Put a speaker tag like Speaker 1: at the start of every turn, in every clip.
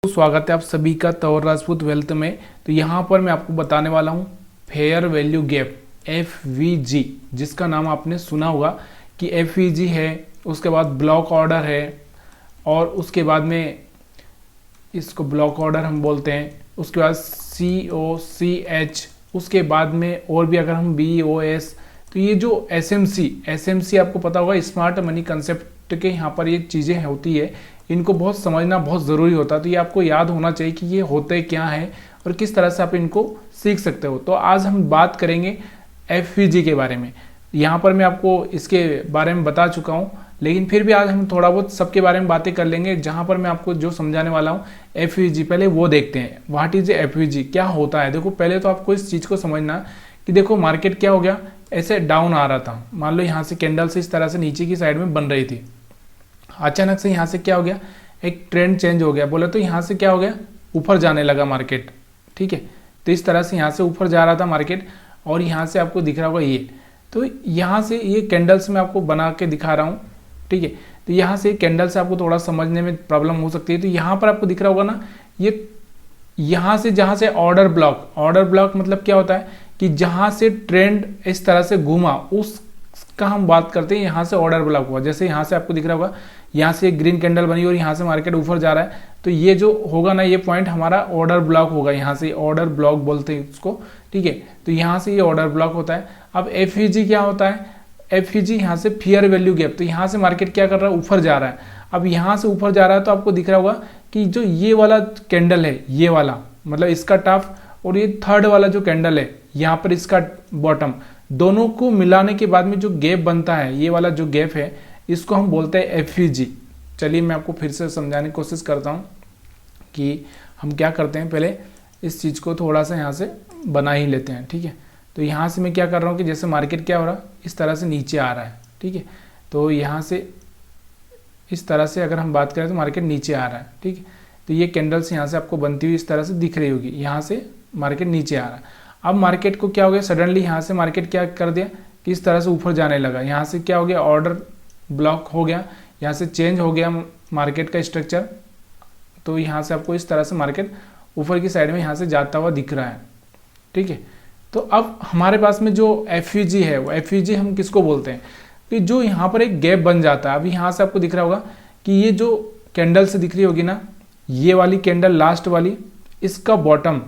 Speaker 1: स्वागत है आप सभी का तौर राजपूत वेल्थ में। तो यहाँ पर मैं आपको बताने वाला हूँ फेयर वैल्यू गैप FVG, जिसका नाम आपने सुना होगा कि FVG है, उसके बाद ब्लॉक ऑर्डर है और उसके बाद में इसको ब्लॉक ऑर्डर हम बोलते हैं, उसके बाद COCH, उसके बाद में और भी अगर हम BOS। तो ये जो SMC आपको पता होगा, स्मार्ट मनी कंसेप्ट के यहाँ पर ये चीज़ें होती है, इनको बहुत समझना बहुत ज़रूरी होता है। तो ये आपको याद होना चाहिए कि ये होते क्या है और किस तरह से आप इनको सीख सकते हो। तो आज हम बात करेंगे FVG के बारे में। यहाँ पर मैं आपको इसके बारे में बता चुका हूँ, लेकिन फिर भी आज हम थोड़ा बहुत सबके बारे में बातें कर लेंगे। जहाँ पर मैं आपको जो समझाने वाला हूँ FVG, पहले वो देखते हैं। व्हाट इज FVG, क्या होता है। देखो पहले तो आपको इस चीज़ को समझना कि देखो मार्केट क्या हो गया, ऐसे डाउन आ रहा था, मान लो यहाँ से कैंडल से इस तरह से नीचे की साइड में बन रही थी, अचानक से यहाँ से क्या हो गया, एक ट्रेंड चेंज हो गया। बोले तो यहाँ से क्या हो गया, ऊपर जाने लगा मार्केट। ठीक है, तो इस तरह से यहाँ से ऊपर जा रहा था मार्केट और यहाँ से आपको दिख रहा होगा ये, तो यहाँ से ये कैंडल्स में आपको बना के दिखा रहा हूँ। ठीक है, तो यहाँ से कैंडल से आपको थोड़ा समझने में प्रॉब्लम हो सकती है। तो यहाँ पर आपको दिख रहा होगा ना, ये यहाँ से जहाँ से ऑर्डर ब्लॉक मतलब क्या होता है कि जहाँ से ट्रेंड इस तरह से घूमा उसका हम बात करते हैं, यहाँ से ऑर्डर ब्लॉक हुआ। जैसे यहाँ से आपको दिख रहा होगा, यहाँ से एक ग्रीन कैंडल बनी और यहाँ से मार्केट ऊपर जा रहा है, तो ये जो होगा ना, ये पॉइंट हमारा ऑर्डर ब्लॉक होगा। यहाँ से ऑर्डर ब्लॉक बोलते हैं उसको। ठीक है, तो यहाँ से ये ऑर्डर ब्लॉक होता है। अब FVG क्या होता है, FVG यहाँ से फेयर वैल्यू गैप। तो यहाँ से मार्केट क्या कर रहा है, ऊपर जा रहा है। अब यहाँ से ऊपर जा रहा है तो आपको दिख रहा होगा कि जो ये वाला कैंडल है, ये वाला मतलब इसका टॉप और ये थर्ड वाला जो कैंडल है यहाँ पर इसका बॉटम, दोनों को मिलाने के बाद में जो गैप बनता है, ये वाला जो गैप है, इसको हम बोलते हैं FVG। चलिए मैं आपको फिर से समझाने की कोशिश करता हूँ कि हम क्या करते हैं। पहले इस चीज़ को थोड़ा सा यहाँ से बना ही लेते हैं। ठीक है, तो यहाँ से मैं क्या कर रहा हूँ कि जैसे मार्केट क्या हो रहा है, इस तरह से नीचे आ रहा है। ठीक है, तो यहाँ से इस तरह से अगर हम बात करें तो मार्केट नीचे आ रहा है। ठीक है, तो ये कैंडल्स यहाँ से आपको बनती हुई इस तरह से दिख रही होगी, यहाँ से मार्केट नीचे आ रहा है। अब मार्केट को क्या हो गया, सडनली यहाँ से मार्केट क्या कर दिया कि इस तरह से ऊपर जाने लगा। यहाँ से क्या हो गया, ऑर्डर ब्लॉक हो गया, यहाँ से चेंज हो गया मार्केट का स्ट्रक्चर। तो यहाँ से आपको इस तरह से मार्केट ऊपर की साइड में यहाँ से जाता हुआ दिख रहा है। ठीक है, तो अब हमारे पास में जो FVG है, वो FVG हम किसको बोलते हैं कि जो यहाँ पर एक गैप बन जाता है। अभी यहाँ से आपको दिख रहा होगा कि ये जो कैंडल से दिख रही होगी ना, ये वाली कैंडल लास्ट वाली, इसका बॉटम।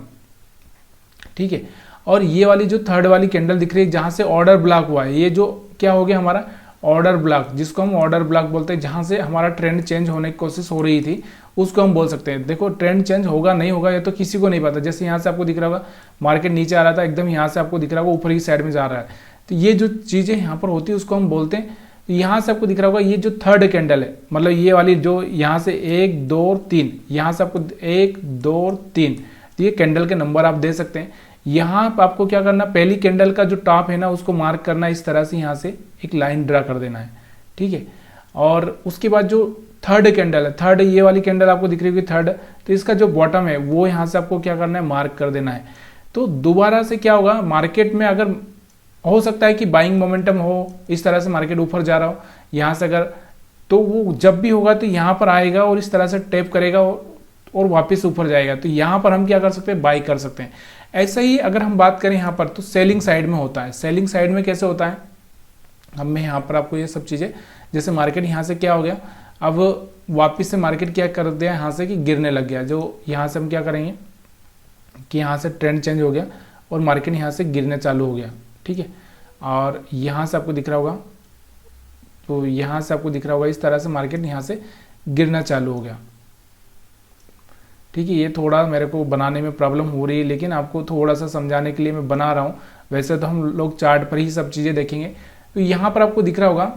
Speaker 1: ठीक है, और ये वाली जो थर्ड वाली कैंडल दिख रही है जहाँ से ऑर्डर ब्लॉक हुआ है, ये जो क्या हो गया हमारा ऑर्डर ब्लॉक, जिसको हम ऑर्डर ब्लॉक बोलते हैं। जहाँ से हमारा ट्रेंड चेंज होने की कोशिश हो रही थी उसको हम बोल सकते हैं। देखो ट्रेंड चेंज होगा नहीं होगा ये तो किसी को नहीं पता। जैसे यहाँ से आपको दिख रहा होगा मार्केट नीचे आ रहा था, एकदम यहाँ से आपको दिख रहा होगा ऊपर की साइड में जा रहा है। तो ये जो चीज़ें यहाँ पर होती है उसको हम बोलते हैं। यहाँ से आपको दिख रहा होगा ये जो थर्ड कैंडल है, मतलब ये वाली जो यहाँ से 1 2 3, यहाँ से आपको 1 2 3, तो ये कैंडल के नंबर आप दे सकते हैं। यहाँ आपको क्या करना, पहली कैंडल का जो टॉप है ना उसको मार्क करना, इस तरह से यहाँ से एक लाइन ड्रा कर देना है। ठीक है, और उसके बाद जो थर्ड कैंडल है, थर्ड ये वाली कैंडल आपको दिख रही होगी थर्ड, तो इसका जो बॉटम है वो यहाँ से आपको क्या करना है, मार्क कर देना है। तो दोबारा से क्या होगा, मार्केट में अगर हो सकता है कि बाइंग मोमेंटम हो, इस तरह से मार्केट ऊपर जा रहा हो यहाँ से, अगर तो वो जब भी होगा तो यहाँ पर आएगा और इस तरह से टैप करेगा और वापस ऊपर जाएगा। तो यहाँ पर हम क्या कर सकते हैं, बाई कर सकते हैं। ऐसा ही अगर हम बात करें यहाँ पर तो सेलिंग साइड में होता है। सेलिंग साइड में कैसे होता है, अब मैं यहाँ पर आपको ये सब चीज़ें, जैसे मार्केट यहाँ से क्या हो गया, अब वापस से मार्केट क्या कर दिया यहाँ से कि गिरने लग गया। जो यहाँ से हम क्या करेंगे कि यहाँ से ट्रेंड चेंज हो गया और मार्केट यहाँ से गिरने चालू हो गया। ठीक है, और यहाँ से आपको दिख रहा होगा, तो यहाँ से आपको दिख रहा होगा इस तरह से मार्केट यहाँ से गिरना चालू हो गया। ठीक है, ये थोड़ा मेरे को बनाने में प्रॉब्लम हो रही है, लेकिन आपको थोड़ा सा समझाने के लिए मैं बना रहा हूँ। वैसे तो हम लोग चार्ट पर ही सब चीज़ें देखेंगे। तो यहाँ पर आपको दिख रहा होगा,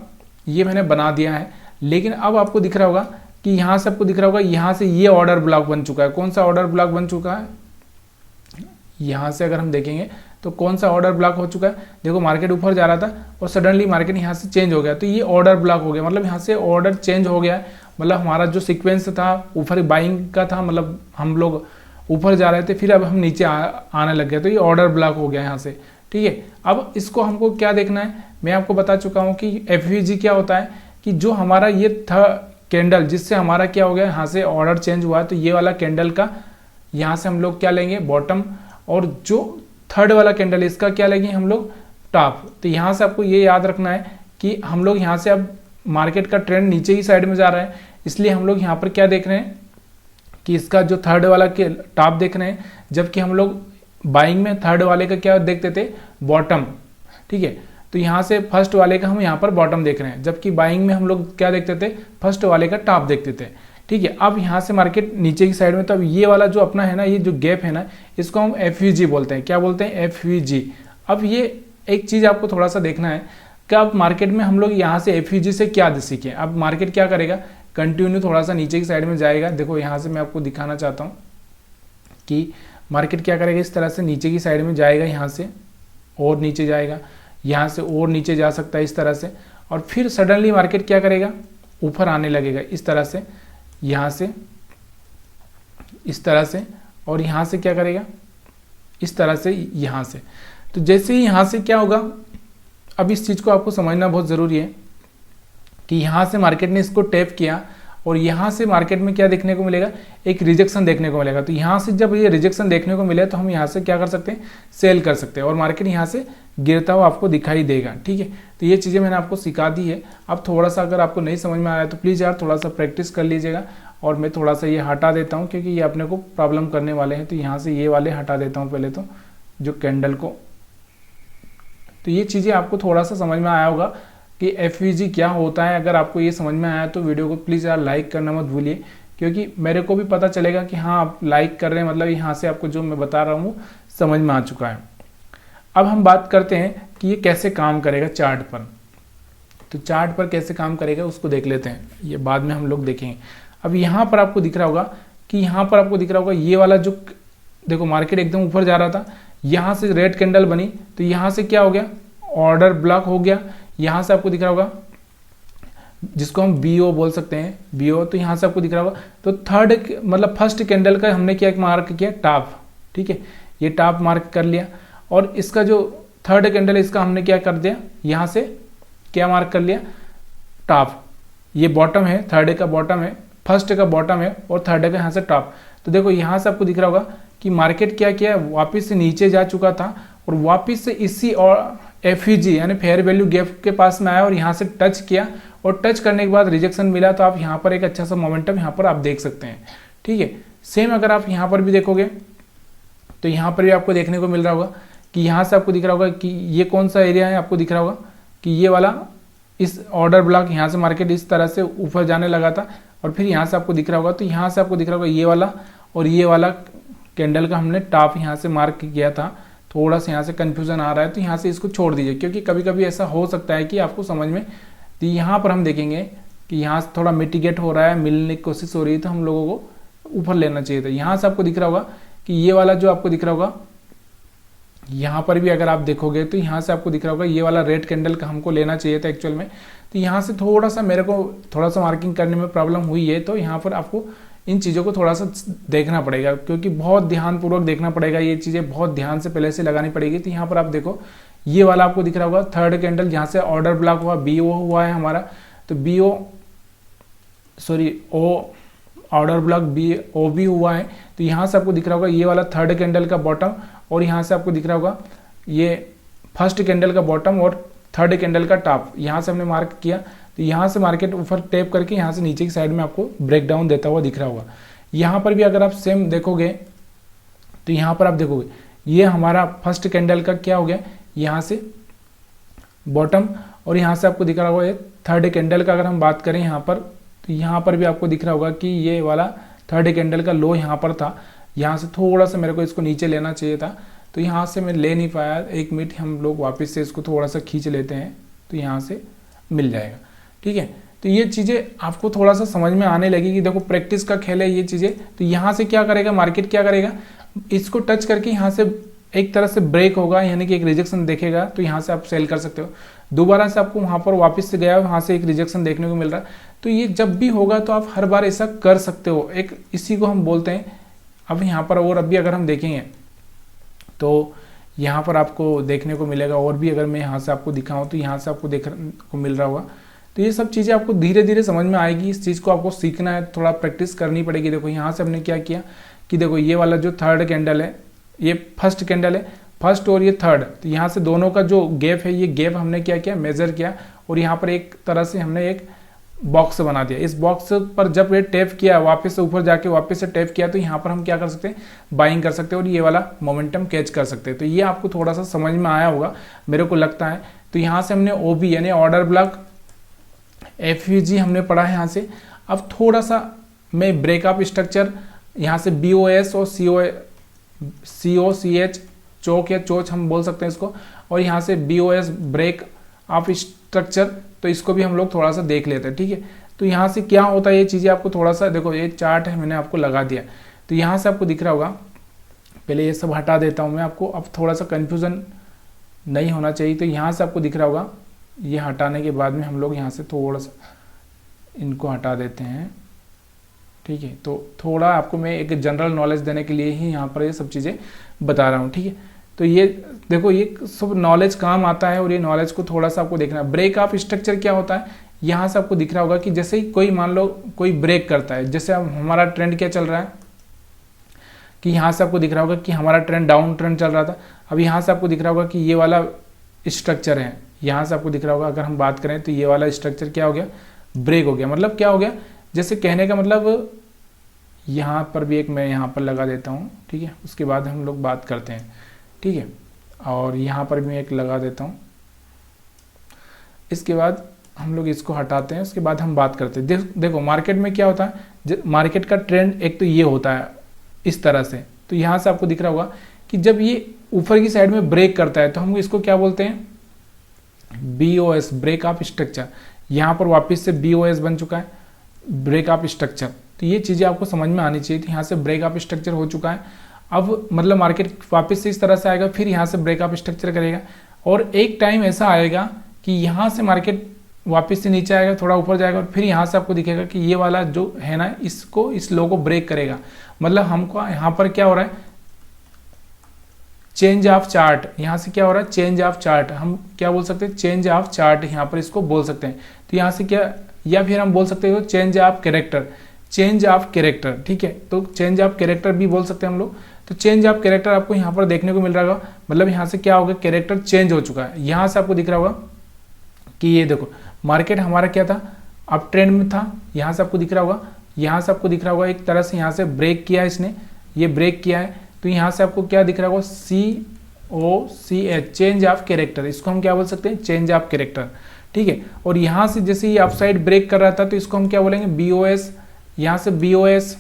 Speaker 1: ये मैंने बना दिया है, लेकिन अब आपको दिख रहा होगा कि यहाँ से आपको दिख रहा होगा यहाँ से ये ऑर्डर ब्लॉक बन चुका है। कौन सा ऑर्डर ब्लॉक बन चुका है, यहाँ से अगर हम देखेंगे तो कौन सा ऑर्डर ब्लॉक हो चुका है। देखो मार्केट ऊपर जा रहा था और सडनली मार्केट यहाँ से चेंज हो गया, तो ये ऑर्डर ब्लॉक हो गया, मतलब यहाँ से ऑर्डर चेंज हो गया है। मतलब हमारा जो सीक्वेंस था ऊपर बाइंग का था, मतलब हम लोग ऊपर जा रहे थे, फिर अब हम नीचे आने लग गए, तो ये ऑर्डर ब्लॉक हो गया यहाँ से। ठीक है, अब इसको हमको क्या देखना है, मैं आपको बता चुका हूँ कि FVG क्या होता है कि जो हमारा ये था कैंडल जिससे हमारा क्या हो गया, यहाँ से ऑर्डर चेंज हुआ है, तो ये वाला कैंडल का यहाँ से हम लोग क्या लेंगे, बॉटम, और जो थर्ड वाला कैंडल इसका क्या लेंगे हम लोग, टॉप। तो यहाँ से आपको ये याद रखना है कि हम लोग यहाँ से अब मार्केट का ट्रेंड नीचे की साइड में जा रहा है, इसलिए हम लोग यहाँ पर क्या देख रहे हैं कि इसका जो थर्ड वाला के टॉप देख रहे हैं, जबकि हम लोग बाइंग में थर्ड वाले का क्या देखते थे, बॉटम। ठीक है, तो यहाँ से फर्स्ट वाले का हम यहाँ पर बॉटम देख रहे हैं, जबकि बाइंग में हम लोग क्या देखते थे, फर्स्ट वाले का टॉप देखते थे। ठीक है, अब यहाँ से मार्केट नीचे की साइड में, तो अब ये वाला जो अपना है ना, ये जो गैप है ना, इसको हम एफवीजी बोलते हैं। क्या बोलते हैं, एफवीजी। अब ये एक चीज़ आपको थोड़ा सा देखना है कि अब मार्केट में हम लोग यहाँ से एफवीजी से क्या सीखें। अब मार्केट क्या करेगा, कंटिन्यू थोड़ा सा नीचे की साइड में जाएगा। देखो यहाँ से मैं आपको दिखाना चाहता हूँ कि मार्केट क्या करेगा, इस तरह से नीचे की साइड में जाएगा, यहाँ से और नीचे जाएगा, यहाँ से और नीचे जा सकता है इस तरह से, और फिर सडनली मार्केट क्या करेगा, ऊपर आने लगेगा इस तरह से, यहाँ से इस तरह से, और यहाँ से क्या करेगा, इस तरह से, यहाँ से। तो जैसे ही यहाँ से क्या होगा, अब इस चीज़ को आपको समझना बहुत ज़रूरी है कि यहाँ से मार्केट ने इसको टैप किया और यहाँ से मार्केट में क्या देखने को मिलेगा, एक रिजेक्शन देखने को मिलेगा। तो यहाँ से जब ये रिजेक्शन देखने को मिले तो हम यहाँ से क्या कर सकते हैं, सेल कर सकते हैं, और मार्केट यहाँ से गिरता हुआ आपको दिखाई देगा। ठीक है, तो ये चीज़ें मैंने आपको सिखा दी है। अब थोड़ा सा अगर आपको नहीं समझ में आया तो प्लीज़ यार थोड़ा सा प्रैक्टिस कर लीजिएगा, और मैं थोड़ा सा ये हटा देता हूँ क्योंकि ये अपने को प्रॉब्लम करने वाले हैं। तो यहाँ से ये वाले हटा देता हूँ पहले तो, जो कैंडल को। तो ये चीज़ें आपको थोड़ा सा समझ में आया होगा कि एफवीजी क्या होता है। अगर आपको ये समझ में आया तो वीडियो को प्लीज़ यार लाइक करना मत भूलिए, क्योंकि मेरे को भी पता चलेगा कि हाँ आप लाइक कर रहे हैं, मतलब यहाँ से आपको जो मैं बता रहा हूँ समझ में आ चुका है। अब हम बात करते हैं कि ये कैसे काम करेगा चार्ट पर। तो चार्ट पर कैसे काम करेगा उसको देख लेते हैं, ये बाद में हम लोग देखेंगे। अब यहाँ पर आपको दिख रहा होगा कि यहाँ पर आपको दिख रहा होगा ये वाला जो, देखो मार्केट एकदम ऊपर जा रहा था, यहाँ से रेड कैंडल बनी, तो यहाँ से क्या हो गया, ऑर्डर ब्लॉक हो गया। यहाँ से आपको दिख रहा होगा जिसको हम बीओ बोल सकते हैं, बीओ। तो यहाँ से आपको दिख रहा होगा, तो थर्ड मतलब फर्स्ट कैंडल का हमने क्या मार्क किया, टॉप। ठीक है, ये टॉप मार्क कर लिया, और इसका जो थर्ड कैंडल है इसका हमने क्या कर दिया, यहाँ से क्या मार्क कर लिया, टॉप। ये बॉटम है, थर्ड का बॉटम है, फर्स्ट का बॉटम है, और थर्ड का यहाँ से टॉप। तो देखो यहाँ से आपको दिख रहा होगा कि मार्केट क्या किया, वापस से नीचे जा चुका था और वापस से इसी और एफईजी यानी फेयर वैल्यू गैप के पास में आया और यहाँ से टच किया, और टच करने के बाद रिजेक्शन मिला। तो आप यहाँ पर एक अच्छा सा मोमेंटम यहाँ पर आप देख सकते हैं। ठीक है, सेम अगर आप यहाँ पर भी देखोगे तो यहाँ पर भी आपको देखने को मिल रहा होगा कि यहाँ से आपको दिख रहा होगा कि ये कौन सा एरिया है, आपको दिख रहा होगा कि ये वाला इस ऑर्डर ब्लॉक, यहाँ से मार्केट इस तरह से ऊपर जाने लगा था, और फिर यहाँ से आपको दिख रहा होगा, तो यहाँ से आपको दिख रहा होगा ये वाला और ये वाला कैंडल का हमने टॉप यहाँ से मार्क किया था। थोड़ा सा यहाँ से कन्फ्यूजन आ रहा है तो यहाँ से इसको छोड़ दीजिए, क्योंकि कभी कभी ऐसा हो सकता है कि आपको समझ में। तो यहाँ पर हम देखेंगे कि यहाँ से थोड़ा मिटिगेट हो रहा है, मिलने की कोशिश हो रही है, तो हम लोगों को ऊपर लेना चाहिए था। यहाँ से आपको दिख रहा होगा कि ये वाला जो आपको दिख रहा होगा, यहाँ पर भी अगर आप देखोगे तो यहाँ से आपको दिख रहा होगा ये वाला रेड कैंडल का हमको लेना चाहिए था एक्चुअल में। तो यहाँ से थोड़ा सा मेरे को थोड़ा सा मार्किंग करने में प्रॉब्लम हुई है, तो यहाँ पर आपको इन चीज़ों को थोड़ा सा देखना पड़ेगा, क्योंकि बहुत ध्यानपूर्वक देखना पड़ेगा, ये चीज़ें बहुत ध्यान से पहले से लगानी पड़ेगी। तो यहाँ पर आप देखो ये वाला आपको दिख रहा होगा थर्ड कैंडल, जहाँ से ऑर्डर ब्लॉक हुआ, बीओ हुआ है हमारा, तो बीओ सॉरी ओ ऑर्डर ब्लॉक बीओ भी हुआ है। तो यहाँ से आपको दिख रहा होगा ये वाला थर्ड कैंडल का बॉटम, और यहाँ से आपको दिख रहा होगा ये फर्स्ट कैंडल का बॉटम और थर्ड कैंडल का टॉप। यहाँ से हमने मार्क किया, तो यहाँ से मार्केट ऊपर टैप करके यहाँ से नीचे की साइड में आपको ब्रेक डाउन देता हुआ दिख रहा होगा। यहाँ पर भी अगर आप सेम देखोगे तो यहाँ पर आप देखोगे ये हमारा फर्स्ट कैंडल का क्या हो गया, यहाँ से बॉटम, और यहाँ से आपको दिख रहा होगा ये थर्ड कैंडल का अगर हम बात करें यहाँ पर, तो यहाँ पर भी आपको दिख रहा होगा कि ये वाला थर्ड कैंडल का लो यहाँ पर था। यहाँ से थोड़ा सा मेरे को इसको नीचे लेना चाहिए था, तो यहाँ से मैं ले नहीं पाया। एक मिनट हम लोग वापस से इसको थोड़ा सा खींच लेते हैं, तो यहाँ से मिल जाएगा। ठीक है, तो ये चीज़ें आपको थोड़ा सा समझ में आने लगेगी। देखो प्रैक्टिस का खेल है ये चीज़ें। तो यहाँ से क्या करेगा मार्केट, क्या करेगा, इसको टच करके यहाँ से एक तरह से ब्रेक होगा, यानी कि एक रिजेक्शन देखेगा, तो यहाँ से आप सेल कर सकते हो। दोबारा से आपको वहाँ पर वापस से गया, वहाँ से एक रिजेक्शन देखने को मिल रहा है, तो ये जब भी होगा तो आप हर बार ऐसा कर सकते हो। एक इसी को हम बोलते हैं। अब यहाँ पर और अभी अगर हम देखेंगे तो यहाँ पर आपको देखने को मिलेगा, और भी अगर मैं यहाँ से आपको दिखाऊँ तो यहाँ से आपको देखने को मिल रहा होगा। तो ये सब चीज़ें आपको धीरे धीरे समझ में आएगी। इस चीज़ को आपको सीखना है, थोड़ा प्रैक्टिस करनी पड़ेगी। देखो यहाँ से हमने क्या किया कि देखो ये वाला जो थर्ड कैंडल है, ये फर्स्ट कैंडल है, फर्स्ट और ये थर्ड, तो यहाँ से दोनों का जो गैप है, ये गैप हमने क्या किया, मेजर किया और यहाँ पर एक तरह से हमने एक बॉक्स बना दिया। इस बॉक्स पर जब ये टैप किया, वापस से ऊपर जाके वापस से टैप किया, तो यहाँ पर हम क्या कर सकते हैं, बाइंग कर सकते हैं और ये वाला मोमेंटम कैच कर सकते हैं। तो ये आपको थोड़ा सा समझ में आया होगा मेरे को लगता है। तो यहाँ से हमने ओबी यानी ऑर्डर ब्लॉक, एफवीजी हमने पढ़ा है यहाँ से। अब थोड़ा सा मैं ब्रेकअप स्ट्रक्चर, यहाँ से बीओएस और सीओसीएच, चोक या चोच हम बोल सकते हैं इसको, और यहाँ से बीओएस ब्रेक ऑफ स्ट्रक्चर, तो इसको भी हम लोग थोड़ा सा देख लेते हैं। ठीक है, तो यहाँ से क्या होता है, ये चीज़ें आपको थोड़ा सा देखो, ये चार्ट है मैंने आपको लगा दिया, तो यहाँ से आपको दिख रहा होगा। पहले ये सब हटा देता हूँ मैं आपको, अब थोड़ा सा कन्फ्यूज़न नहीं होना चाहिए। तो यहाँ से आपको दिख रहा होगा, ये हटाने के बाद में हम लोग यहाँ से थोड़ा सा इनको हटा देते हैं। ठीक है, तो थोड़ा आपको मैं एक जनरल नॉलेज देने के लिए ही यहाँ पर ये सब चीज़ें बता रहा हूँ। ठीक है, तो ये देखो, ये सब नॉलेज काम आता है और ये नॉलेज को थोड़ा सा आपको देखना है। ब्रेक ऑफ स्ट्रक्चर क्या होता है, यहाँ से आपको दिख रहा होगा कि जैसे ही कोई मान लो कोई ब्रेक करता है, जैसे अब हमारा ट्रेंड क्या चल रहा है कि यहाँ से आपको दिख रहा होगा कि हमारा ट्रेंड डाउन ट्रेंड चल रहा था। अब यहाँ से आपको दिख रहा होगा कि ये वाला स्ट्रक्चर है, यहाँ से आपको दिख रहा होगा, अगर हम बात करें तो ये वाला स्ट्रक्चर क्या हो गया, ब्रेक हो गया। मतलब क्या हो गया, जैसे कहने का मतलब, यहाँ पर भी एक मैं यहाँ पर लगा देता हूँ। ठीक है, उसके बाद हम लोग बात करते हैं। ठीक है, और यहाँ पर भी मैं एक लगा देता हूँ। इसके बाद हम लोग इसको हटाते हैं, उसके बाद हम बात करते हैं। देखो मार्केट में क्या होता है, मार्केट का ट्रेंड एक तो ये होता है इस तरह से। तो यहाँ से आपको दिख रहा होगा कि जब ये ऊपर की साइड में ब्रेक करता है तो हम इसको क्या बोलते हैं, बीओएस, ब्रेक ऑफ स्ट्रक्चर। यहाँ पर वापस से बीओएस बन चुका है, ब्रेक ऑफ स्ट्रक्चर। तो ये चीज़ें आपको समझ में आनी चाहिए थी। यहाँ से ब्रेक ऑफ स्ट्रक्चर हो चुका है, अब मतलब मार्केट वापस से इस तरह से आएगा, फिर यहाँ से ब्रेक ऑफ स्ट्रक्चर करेगा और एक टाइम ऐसा आएगा कि यहाँ से मार्केट वापस से नीचे आएगा, थोड़ा ऊपर जाएगा और फिर यहाँ से आपको दिखेगा कि ये वाला जो है ना, इसको, इस लो को ब्रेक करेगा। मतलब हमको यहाँ पर क्या हो रहा है, चेंज ऑफ चार्ट। यहाँ से क्या हो रहा है, चेंज ऑफ चार्ट। हम क्या बोल सकते हैं, चेंज ऑफ चार्ट, यहाँ पर इसको बोल सकते हैं। तो यहाँ से क्या, या फिर हम बोल सकते हैं change of character, change of character. ठीक है, तो चेंज ऑफ कैरेक्टर भी बोल सकते हैं हम लोग। तो चेंज ऑफ कैरेक्टर आपको यहाँ पर देखने को मिल रहा होगा, मतलब यहाँ से क्या होगा, कैरेक्टर चेंज हो चुका है। यहाँ से आपको दिख रहा होगा कि ये देखो मार्केट हमारा क्या था, अप ट्रेंड में था। यहाँ से आपको दिख रहा होगा, यहाँ से आपको दिख रहा होगा एक तरह से यहाँ से ब्रेक किया है इसने, ये ब्रेक किया है। तो यहाँ से आपको क्या दिख रहा होगा, COCH, चेंज ऑफ कैरेक्टर। इसको हम क्या बोल सकते हैं, चेंज ऑफ कैरेक्टर। ठीक है, और यहाँ से जैसे ये अपसाइड ब्रेक कर रहा था तो इसको हम क्या बोलेंगे, BOS। यहाँ से BOS,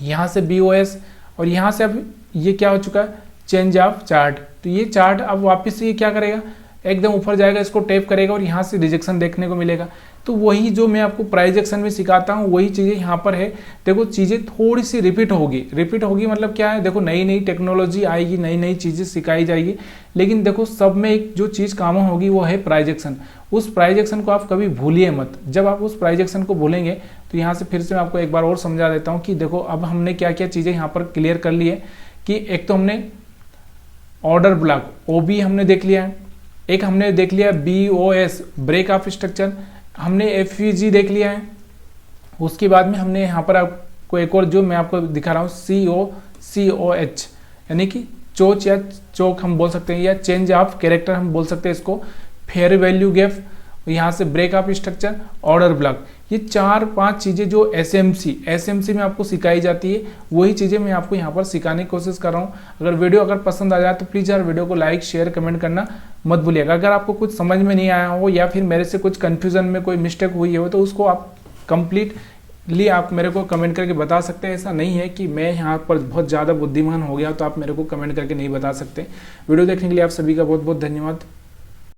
Speaker 1: यहाँ से BOS और यहाँ से अब ये क्या हो चुका है, चेंज ऑफ चार्ट। तो ये चार्ट अब वापस से ये क्या करेगा, एकदम ऊपर जाएगा, इसको टैप करेगा और यहाँ से रिजेक्शन देखने को मिलेगा। तो वही जो मैं आपको प्राइस एक्शन में सिखाता हूँ वही चीज़ें यहाँ पर है। देखो चीज़ें थोड़ी सी रिपीट होगी मतलब क्या है, देखो नई नई टेक्नोलॉजी आएगी, नई नई चीज़ें सिखाई जाएगी, लेकिन देखो सब में एक जो चीज़ कॉमन होगी वो है प्राइस एक्शन। उस प्राइस एक्शन को आप कभी भूलिए मत। जब आप उस प्राइस एक्शन को भूलेंगे तो यहाँ से फिर से मैं आपको एक बार और समझा देता हूँ कि देखो अब हमने क्या क्या चीज़ें यहाँ पर क्लियर कर ली है कि एक तो हमने ऑर्डर ब्लॉक OB हमने देख लिया है, एक हमने देख लिया BOS, ब्रेक ऑफ स्ट्रक्चर, हमने FVG देख लिया है। उसके बाद में हमने यहाँ पर आपको एक और जो मैं आपको दिखा रहा हूँ COCH, यानी कि चोच या चोक हम बोल सकते हैं, या चेंज ऑफ कैरेक्टर हम बोल सकते हैं इसको, फेयर वैल्यू गैप, यहाँ से break of structure, order block. ये 4-5 चीज़ें जो SMC में आपको सिखाई जाती है वही चीज़ें मैं आपको यहाँ पर सिखाने की कोशिश कर रहा हूँ। अगर अगर पसंद आ जाए तो प्लीज़ यार वीडियो को लाइक शेयर कमेंट करना मत भूलिएगा। अगर आपको कुछ समझ में नहीं आया हो या फिर मेरे से कुछ कन्फ्यूज़न में कोई मिस्टेक हुई हो तो उसको आप कंप्लीटली आप मेरे को कमेंट करके बता सकते हैं। ऐसा नहीं है कि मैं यहाँ पर बहुत ज़्यादा बुद्धिमान हो गया तो आप मेरे को कमेंट करके नहीं बता सकते। वीडियो देखने के लिए आप सभी का बहुत बहुत धन्यवाद।